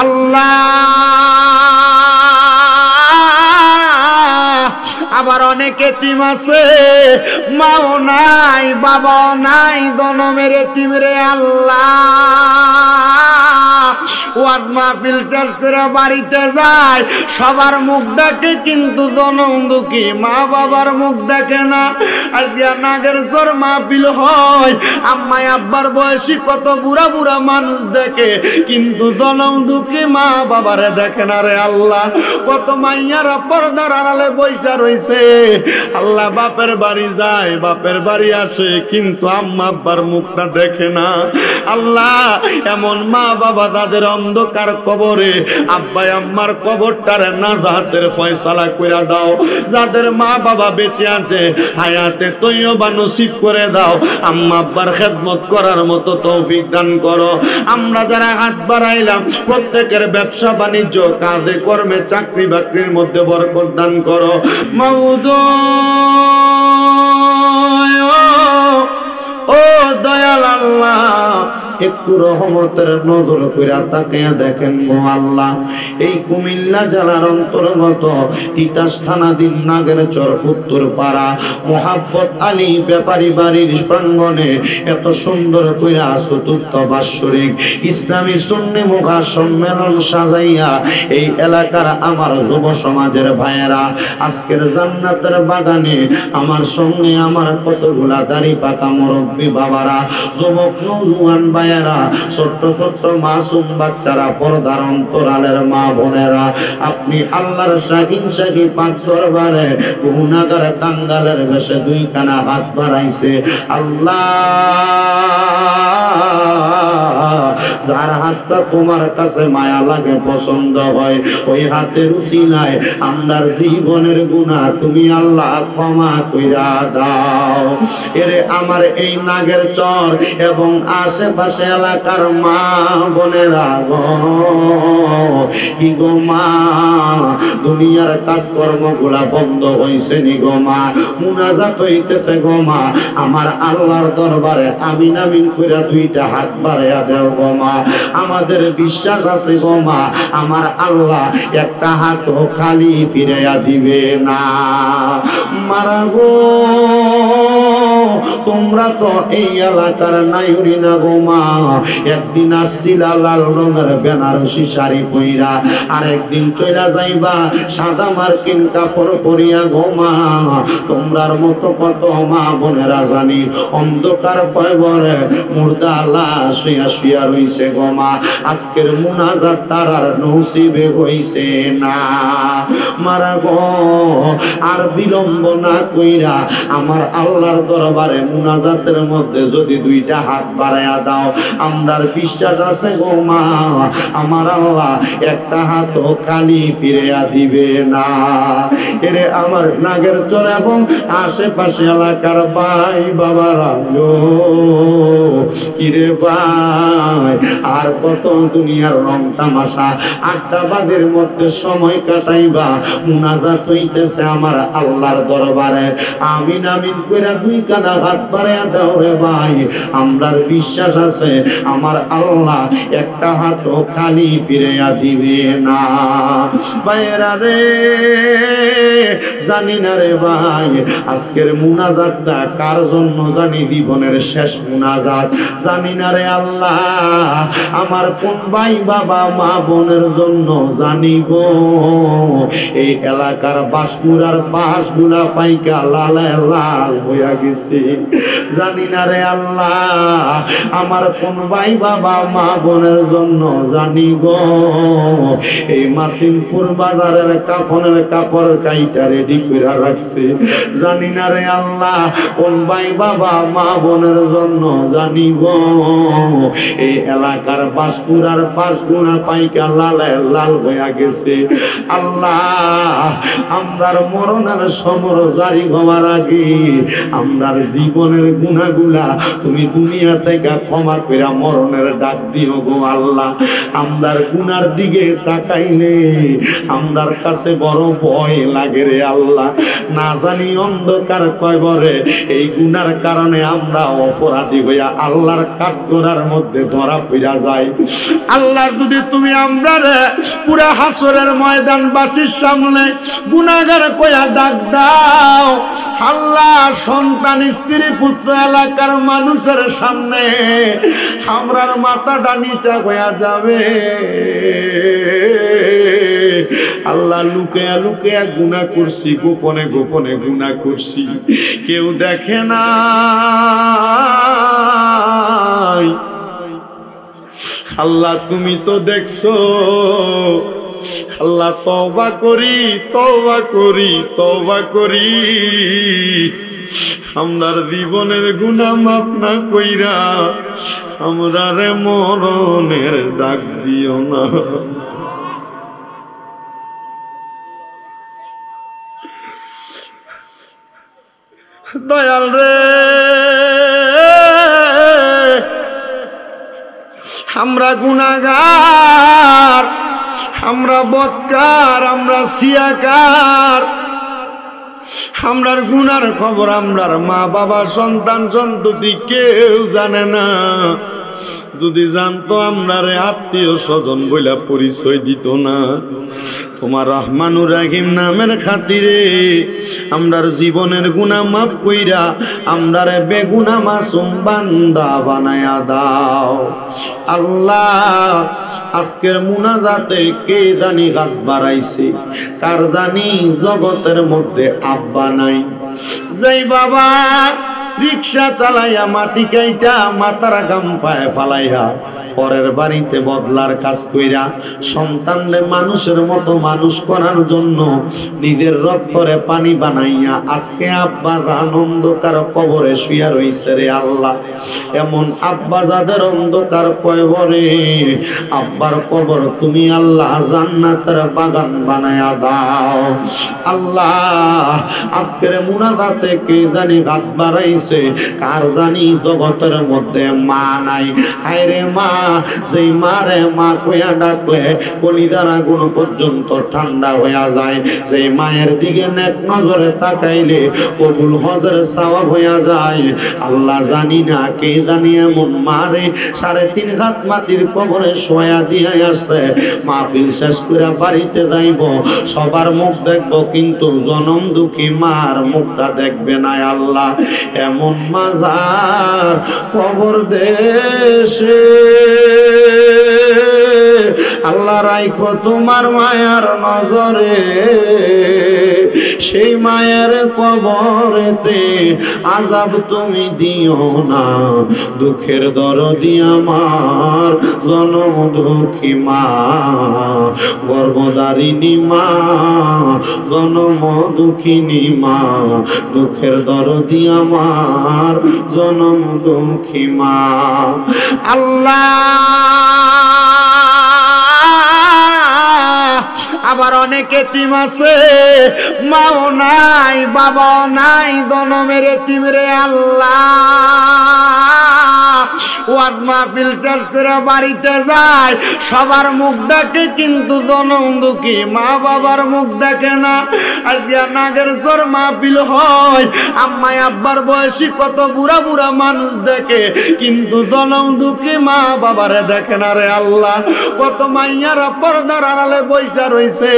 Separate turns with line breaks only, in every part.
আল্লাহ আবার অনেক এতিম আছে, মাও নাই বাবাও নাই, জনমের এতিম রে আল্লাহ। ওয়াজ মাহফিল শেষ করে বাড়িতে যায়, সবার মুখ দেখে কিন্তু জনম দুঃখী মা বাবার মুখ দেখে না। আজকে নাগের জোর মাহফিল হয়, আম্মা আব্বার বয়সী কত বুড়া বুড়া মানুষ দেখে, কিন্তু জনম দুঃখী মা বাবারে দেখে না রে আল্লাহ। কত মাইয়ারা পর্দার আড়ালে বইসা রইছে, আল্লাহ বাপের বাড়ি যায়, বাপের বাড়ি আসে, কিন্তু আম্মা আব্বার মুখটা দেখে না। আল্লাহ এমন মা বাবা তাদের অন্ধকার কবরে, আব্বা আম্মার কবরটারে নাজাতের ফয়সালা কইরা দাও। যাদের মা বাবা বেঁচে আছে হায়াতে তৈয়বা নসিব করে দাও, আম্মা আব্বার খেদমত করার মতো তৌফিক দান করো। আমরা যারা হাত বাড়াইলাম প্রত্যেকের ব্যবসা বাণিজ্য কাজে কর্মে চাকরি বাকরির মধ্যে বরকত দান করো। মাওদ ও দয়াল আল্লাহ, একটু রহমতের নজর কইরা তাকায়া দেখেন গো আল্লাহ। এই কুমিল্লা জেলার অন্তর্গত তিতাস থানাধীন নাগেরচর উত্তরপাড়া মোহাব্বত আলী ব্যাপারী বাড়ির প্রাঙ্গণে এত সুন্দর কইরা চতুর্থ বাৎসরিক ইসলামী সুন্নি মুখা সম্মেলন সাজাইয়া এই এলাকার আমার যুব সমাজের ভাইয়েরা আজকের জান্নাতের বাগানে আমার সঙ্গে আমার কতগুলা দাড়ি পাকা মুরব্বী বাবারা, যুবক নওজোয়ান ভাইয়েরা, ছোট্ট ছোট্ট মাসুম বাচ্চারা, পর্দার অন্তরালের মা বোনেরা, আপনি আল্লাহর শাহিন শাহী পাক দরবারে গুনাহগার কাঙ্গালের বেশে দুইখানা হাত বাড়াইছে। আল্লাহ যার হাতটা তোমার কাছে মায়া লাগে, পছন্দ হয়, ওই হাতের উসিলায় আমরার জীবনের গুনাহ তুমি আল্লাহ ক্ষমা কইরা দাও। এরে আমার এই নাগেরচর এবং আশেপাশে এলাকার মা বোনেরা গো, কি গো মা, দুনিয়ার কাজকর্ম গুলা বন্ধ হইছে নি গো মা, মুনাজাত হইতেছে গো মা, আমার আল্লাহর দরবারে আমিন আমিন কইরা দুইটা হাত বাড়াইয়া দেও গো মা। আমাদের বিশ্বাস আছে গো মা, আমার আল্লাহ একটা হাতও খালি ফিরাইয়া দিবে না। মারা গো তোমরা তো এই এলাকার নাইরি না গো মা, একদিন আসছিলা লাল রঙের বেনারসি শাড়ি পইরা, আর একদিন চইলা যাইবা সাদা মার্কিন কাপড় পরিয়া গো মা। তোমরার মতো কত মা বোনেরা জানি অন্ধকার কয়বরে মুর্দা লাশ শুয়া শুয়া রইছে গো মা, আজকের মুনাজাত তারার নসিবে হইছে না। মারা গো আর বিলম্ব না কইরা আমার আল্লাহর দরবারে মুনাজাতের মধ্যে যদি দুইটা হাত বাড়াইয়া দাও, আমরার বিশ্বাস আছে গো মা, আমার আল্লাহ একটা হাতও খালি ফিরিয়া দিবে না। এরে আমার নাগেরচর এবং আশেপাশে এলাকার ভাই বাবারা গো, কিরে ভাই আর কত দুনিয়ার রং তামাশা আড্ডাবাজের মধ্যে সময় কাটাইবা, মুনাজাত হইতেছে আমার আল্লাহর দরবারে, আমিন আমিন কইরা দুই কানা হাত বাড়াইয়া দাও রে ভাই, আমরার বিশ্বাস আছে আমার আল্লাহ একটা হাতও খালি ফিরাইয়া দিবে না। ভাইয়েরা রে জানি না রে ভাই আজকের মুনাজাতটা কার জন্য জানি, জীবনের শেষ মুনাজাত জানি না রে আল্লাহ, আমার কোন ভাই বাবা মা বোনের জন্য জানি গো। এই এলাকার বাসপুরার পাশগুলা পাইকা লালে লাল হইয়া গেছে, জানি না রে আল্লাহ, আমার কোন ভাই বাবা মা বোনের জন্য জানি গো। এই মাসিমপুর বাজারের কাফনের কাপড় কাইটা রেডি করে রাখছে, জানি না রে আল্লাহ, কোন ভাই বাবা মা বোনের জন্য জানি গো। এই এলাকার বাসপুরার পাশগুনা পাইকা লালে লাল হইয়া গেছে। আল্লাহ আমরার মরণের সমর জারি হওয়ার আগে আমরার জীবনের গুনাহগুলা তুমি দুনিয়া থেকে ক্ষমা কইরা মরণের ডাক দিও গো আল্লাহ। আমরার গুনার দিকে তাকাইলে আমরার কাছে বড় ভয় লাগে রে আল্লাহ। না জানি অন্ধকার কয়বরে এই গুনার কারণে আমরা অপরাধী হইয়া আল্লাহর কাঠগড়ার মধ্যে ধরা পড়া যায়। আল্লাহ যদি তুমি আমরারে পুরা হাসরের ময়দানবাসীর সামনে গুনাহগার কইয়া ডাক দাও, আল্লাহ সন্তান স্ত্রী পুত্র এলাকার মানুষের সামনে আমরার মাথাটা নিচা হইয়া যাবে। আল্লাহ লুকিয়া লুকিয়া গুনাহ করছি, গোপনে গোপনে গুনাহ করছি, কেউ দেখে না। আল্লাহ তুমি তো দেখছো। আল্লাহ তওবা করি, তওবা করি, তওবা করি, আমরার জীবনের গুনাহ মাফ না কইরা আমরারে মরণের ডাক দিও না। দয়াল রে, আমরা গুনাহগার, আমরা বদকার, আমরা সিয়াকার। আমরার গুনার খবর আমরার মা বাবা সন্তান সন্ততি কেউ জানে না। যদি জানতো আমরারে আত্মীয় স্বজন বইলা পরিচয় দিত না। তোমার রহমানুর রাহিম নামের খাতিরে আমরার জীবনের গুনাহ মাফ কইরা আমরারে বেগুনাহ মাসুম বান্দা বানায়া দাও। আল্লাহ আজকের মুনাজাতে কে জানি হাত বাড়াইছে, কার জানি জগতের মধ্যে আব্বা নাই। যেই বাবা রিক্সা চালাইয়া মাটি কাইটা মাথার গাম পায়ে ফালাইয়া পরের বাড়িতে বদলার কাজ কইরা সন্তানদের মানুষের মতো মানুষ করার জন্য নিজের রক্তরে পানি বানাইয়া আজকে আব্বা অন্ধকার কবরে শুইয়া রইছে রে আল্লাহ। এমন আব্বা যাদের অন্ধকার কবরে, আব্বার কবর তুমি আল্লাহ জান্নাতের বাগান বানায়া দাও। আল্লাহ আজকের মুনাজাতে কে জানি হাত বাড়াইছে, কার জানি জগতের মধ্যে মা নাই। হায়রে মা, যেই মারে মা কইয়া ডাকলে কলিজার আগুন পর্যন্ত ঠান্ডা হইয়া যায়। যেই মায়ের দিকে নেক নজরে তাকাইলে কবুল হজের সওয়াব হইয়া যায়। আল্লাহ জানি না কে জানি এমন মারে 3.5 হাত মাটির কবরে শোয়া দিয়ে আসছে। মাহফিল শেষ করে বাড়িতে যাইব, সবার মুখ দেখব, কিন্তু জনম দুঃখী মার মুখটা দেখবে না। আল্লাহ এমন মাজার কবর দেশে আল্লাহ রাইখো তোমার মায়ার নজরে। সেই মায়ের কবরেতে আযাব তুমি দিও না। দুঃখের দরদি আমার জনম দুঃখী মা, গর্ভধারিণী মা, জনম দুঃখিনী মা, দুঃখের দরদি আমার জনম দুঃখী মা। আল্লাহ আবার অনেক এতিম আছে, মাও নাই, বাবাও নাই, জনমের এতিম রে আল্লাহ। ওয়াজ মাহফিল শেষ করে বাড়িতে যায়, সবার মুখ দেখে কিন্তু জনম দুঃখী মা বাবার মুখ দেখে না। আজকে নাগের জোর মাহফিল হয়, আম্মাই আব্বার বয়সী কত বুড়া বুড়া মানুষ দেখে, কিন্তু জনম দুঃখী মা বাবারে দেখে না রে আল্লাহ। কত মাইয়ারা পর্দার আড়ালে বইসা রইছে,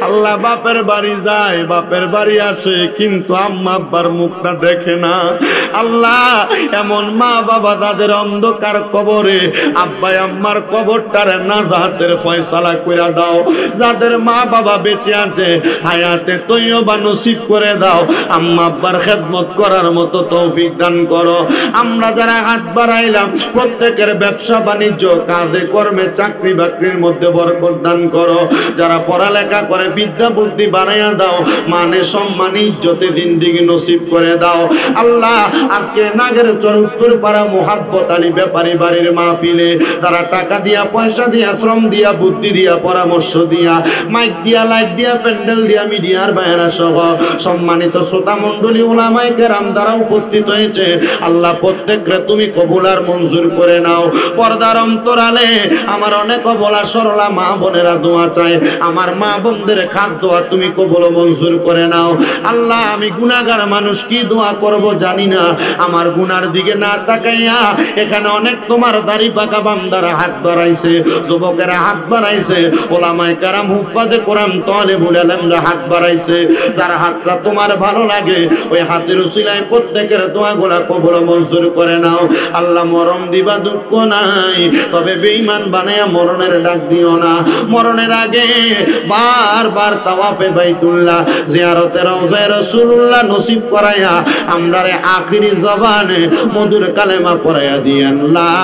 আল্লাহ বাপের বাড়ি যায়, বাপের বাড়ি আসে, কিন্তু আম্মা আব্বার মুখটা দেখে না। আল্লাহ এমন মা বাবা যাদের অন্ধকার কবরে, আব্বাই আম্মার কবরটারে নাজাতের ফয়সালা কইরা দাও। যাদের মা বাবা বেঁচে আছে হায়াতে তৈয়বা নসিব করে দাও। আম্মা আব্বার খেদমত করার মতো তৌফিক দান করো। আমরা যারা হাত বাড়াইলাম প্রত্যেকের ব্যবসা বাণিজ্য কাজে কর্মে চাকরি বাকরির মধ্যে বরকত দান করো। যারা পড়ালেখা করে বিদ্যা বুদ্ধি বাড়াইয়া দাও, মানে সম্মান ইজ্জতে জিন্দেগি নসিব করে দাও। আল্লাহ আজকে নাগের চর উত্তর পাড়া মোহাব্বত খালি ব্যাপারী বাড়ির মাহফিলে যারা টাকা দিয়া পয়সা দিয়া শ্রম দিয়া বুদ্ধি দিয়া পরামর্শ দিয়া মাইক দিয়া লাইট দিয়া প্যান্ডেল দিয়া মিডিয়ার বাইরা সহ সম্মানিত শ্রোতা মণ্ডলী উলামায়ে কেরাম যারা উপস্থিত হয়েছে আল্লাহ প্রত্যেকরে তুমি কবুল আর মঞ্জুর করে নাও। পর্দার অন্তরালে আমার অনেক বলা সরলা মা বোনেরা দোয়া চায়, আমার মা বোনদের খাস দোয়া তুমি কবুল মঞ্জুর করে নাও। আল্লাহ আমি গুনাহগার মানুষ, কি দোয়া করব জানি না, আমার গুনার দিকে না তাকাইয়া এখানে অনেক তোমার দাড়ি পাকা বান্দারা হাত বাড়াইছে, যুবকেরা হাত বাড়াইছে, ওলামায়ে কেরাম হুফাজে কোরআন তালেবুল ইলমরা হাত বাড়াইছে। যার হাতটা তোমার ভালো লাগে ওই হাতের উসিলায় প্রত্যেকের দোয়াগুলা কবুল মঞ্জুর করে নাও। আল্লাহ মরণ দিবা দুঃখ নাই, তবে বেঈমান বানায়া মরণের ডাক দিও না। মরণের আগে বারবার তাওয়াফে বাইতুল্লাহ জিয়ারতে রওজায়ে রাসূলুল্লাহ নসিব করায়া আমরারে আখিরি জবানে মধুর কালেমা পড়ায়া দিয়েন, লা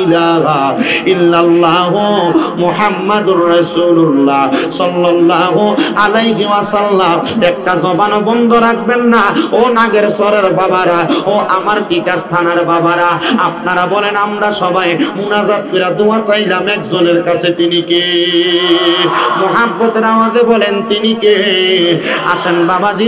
ইলাহা ইল্লাল্লাহু মুহাম্মাদুর রাসূলুল্লাহ সাল্লাল্লাহু আলাইহি ওয়াসাল্লাম। একটা জবান বন্ধ রাখবেন না। ও নাগের সরের বাবারা, ও আমার তিতাস থানার বাবারা, আপনারা বলেন আমরা সবাই মুনাজাত করে দোয়া চাইলাম একজনের কাছে, তিনি কে? মুহাব্বতের আওয়াজে বলেন তিনি কে? আসেন বাবাজি।